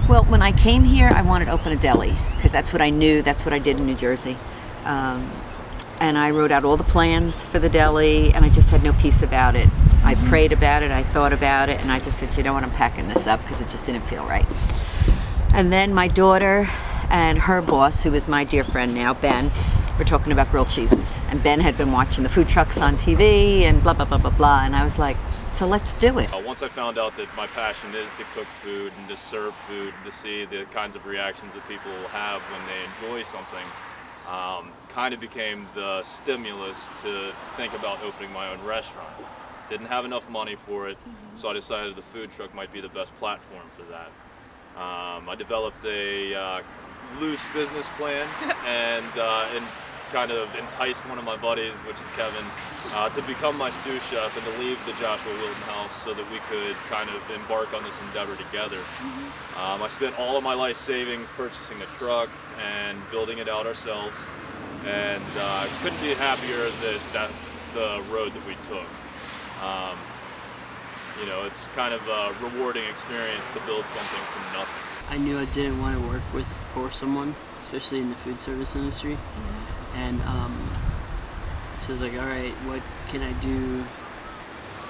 Well, when I came here, I wanted to open a deli because that's what I knew. That's what I did in New Jersey. And I wrote out all the plans for the deli, and I just had no peace about it. I prayed about it, I thought about it, and I just said, you know what, I'm packing this up because it just didn't feel right. And then my daughter and her boss, who is my dear friend now, Ben, were talking about grilled cheeses. And Ben had been watching the food trucks on TV and blah, blah, blah, blah, blah. And I was like, so let's do it. Once I found out that my passion is to cook food and to serve food, to see the kinds of reactions that people will have when they enjoy something, kind of became the stimulus to think about opening my own restaurant. Didn't have enough money for it, so I decided the food truck might be the best platform for that. I developed a loose business plan and kind of enticed one of my buddies, which is Kevin, to become my sous chef and to leave the Joshua Wilton house so that we could kind of embark on this endeavor together. I spent all of my life savings purchasing a truck and building it out ourselves, and couldn't be happier that that's the road that we took. You know, it's kind of a rewarding experience to build something from nothing. I knew I didn't want to work for someone, especially in the food service industry. And so I was like, all right, what can I do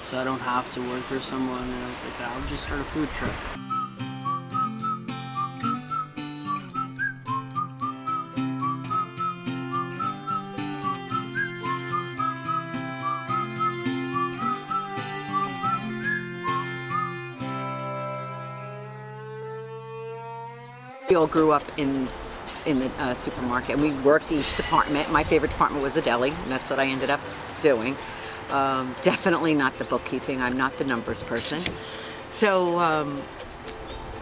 so I don't have to work for someone? And I was like, I'll just start a food truck. We all grew up in the supermarket, and we worked each department. My favorite department was the deli, and that's what I ended up doing. Definitely not the bookkeeping. I'm not the numbers person. So,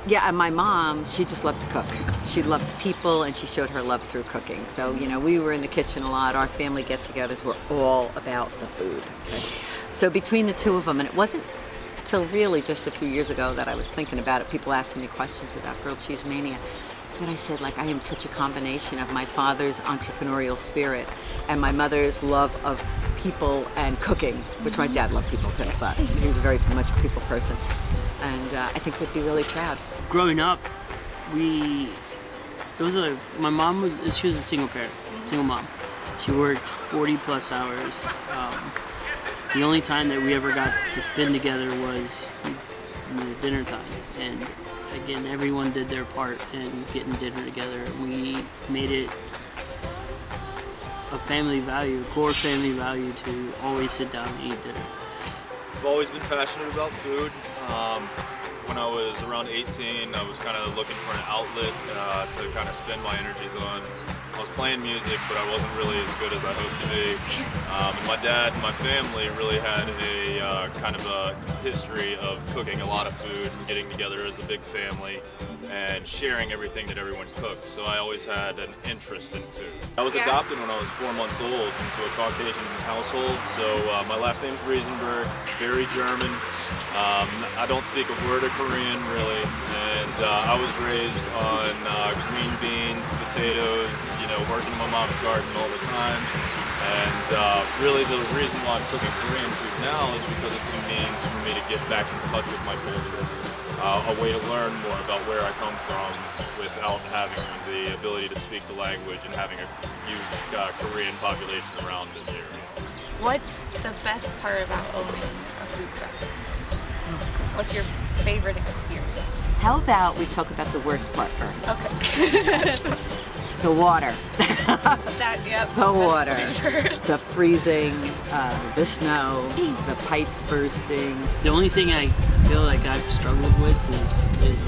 yeah, and my mom, she just loved to cook. She loved people, and she showed her love through cooking. So, you know, we were in the kitchen a lot. Our family get-togethers were all about the food. Okay? So between the two of them, and it wasn't till really just a few years ago that I was thinking about it, people asking me questions about grilled cheese mania, that I said, like, I am such a combination of my father's entrepreneurial spirit and my mother's love of people and cooking, which my dad loved people too, but he was a very much people person. And I think they'd be really proud. Growing up, my mom was a single mom. She worked 40 plus hours. The only time that we ever got to spend together was dinner time, and again, everyone did their part in getting dinner together. We made it a family value, a core family value, to always sit down and eat dinner. I've always been passionate about food. When I was around 18, I was kind of looking for an outlet to kind of spend my energies on. I was playing music, but I wasn't really as good as I hoped to be. And my dad and my family really had a kind of a history of cooking a lot of food and getting together as a big family and sharing everything that everyone cooked. So I always had an interest in food. I was adopted when I was 4 months old into a Caucasian household. So my last name's Reisenberg, very German. I don't speak a word of Korean really. And I was raised on green beans, potatoes, you know, working in my mom's garden all the time. And really the reason why I'm cooking Korean food now is because it's a means for me to get back in touch with my culture. A way to learn more about where I come from without having the ability to speak the language and having a huge Korean population around this area. What's the best part about owning a food truck? What's your favorite experience? How about we talk about the worst part first? Okay. The water. Yep. The water. The freezing, the snow, the pipes bursting. The only thing I feel like I've struggled with is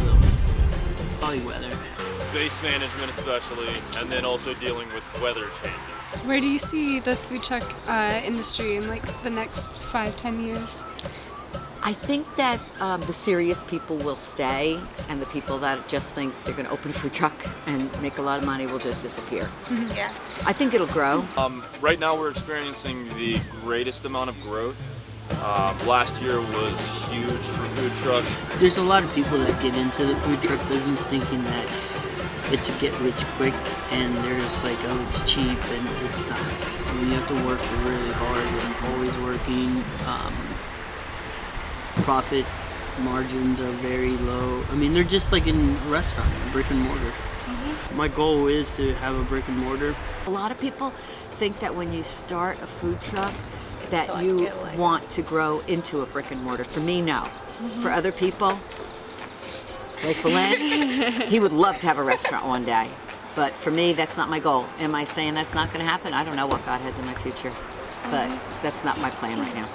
probably weather. Space management especially, and then also dealing with weather changes. Where do you see the food truck industry in like the next 5-10 years? I think that the serious people will stay, and the people that just think they're going to open a food truck and make a lot of money will just disappear. Yeah. I think it'll grow. Right now we're experiencing the greatest amount of growth. Last year was huge for food trucks. There's a lot of people that get into the food truck business thinking that it's a get rich quick, and they're just like, oh, it's cheap, and it's not. I mean, you have to work really hard and always working. Profit margins are very low. I mean, they're just like in a restaurant, brick and mortar. My goal is to have a brick and mortar. A lot of people think that when you start a food truck that so you like- want to grow into a brick and mortar. For me, no. For other people, like Belen, he would love to have a restaurant one day. But for me, that's not my goal. Am I saying that's not going to happen? I don't know what God has in my future. But that's not my plan right now.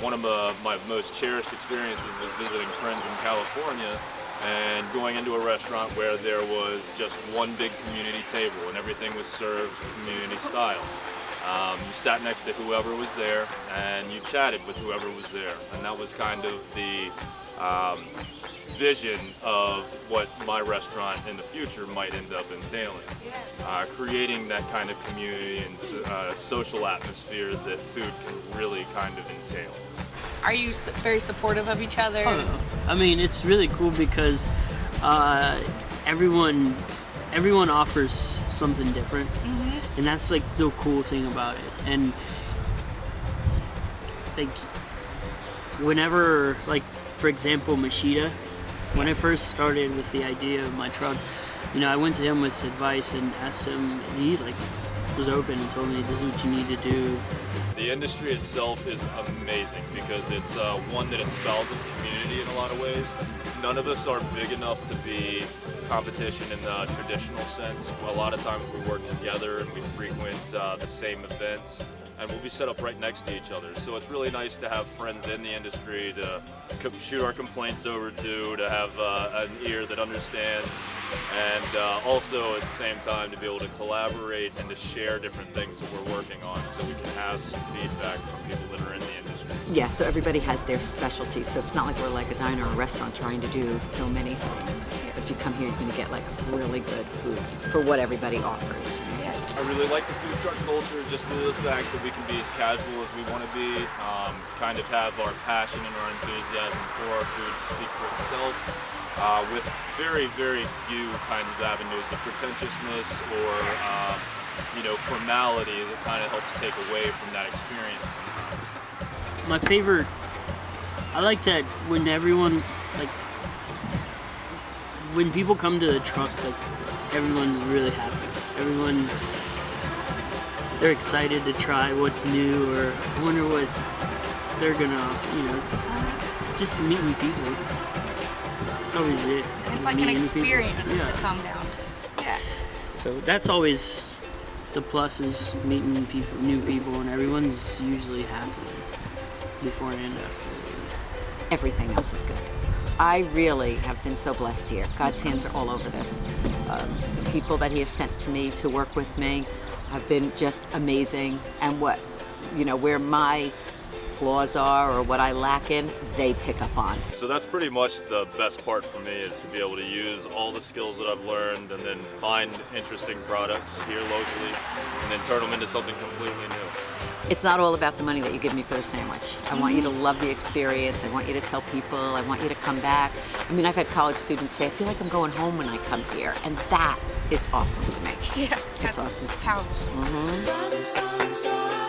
One of my most cherished experiences was visiting friends in California and going into a restaurant where there was just one big community table and everything was served community style. You sat next to whoever was there and you chatted with whoever was there, and that was kind of the vision of what my restaurant in the future might end up entailing. Creating that kind of community and social atmosphere that food can really kind of entail. Are you very supportive of each other? Oh, I mean, it's really cool because everyone offers something different, and that's like the cool thing about it. And like whenever, like for example, Mashita, when I first started with the idea of my truck, you know, I went to him with advice and asked him, and he like was open and told me, this is what you need to do. The industry itself is amazing because it's one that espouses community in a lot of ways. None of us are big enough to be competition in the traditional sense. A lot of times we work together and we frequent the same events, and we'll be set up right next to each other. So it's really nice to have friends in the industry to shoot our complaints over to have an ear that understands, and also at the same time to be able to collaborate and to share different things that we're working on so we can have some feedback from people that are in the industry. Yeah, so everybody has their specialties. So it's not like we're like a diner or a restaurant trying to do so many things. But if you come here, you're going to get like really good food for what everybody offers. I really like the food truck culture, just due to the fact that we can be as casual as we want to be, kind of have our passion and our enthusiasm for our food to speak for itself, with very, very few kind of avenues of pretentiousness or formality that kind of helps take away from that experience sometimes. My favorite, I like that when everyone, like, when people come to the truck, like, everyone's really happy. Everyone, they're excited to try what's new, or I wonder what they're gonna, just meeting people. It's always it. It's just like an meeting people. experience Yeah. to come down. Yeah. So that's always the plus, is meeting people, new people, and everyone's usually happy before and after. Everything else is good. I really have been so blessed here. God's hands are all over this. The people that He has sent to me to work with me have been just amazing. And where my flaws are or what I lack in, they pick up on. So that's pretty much the best part for me, is to be able to use all the skills that I've learned and then find interesting products here locally and then turn them into something completely new. It's not all about the money that you give me for the sandwich. I want you to love the experience. I want you to tell people. I want you to come back. I mean, I've had college students say, I feel like I'm going home when I come here. And that is awesome to me. Yeah. It's awesome to me. Powerful. Sun, sun, sun.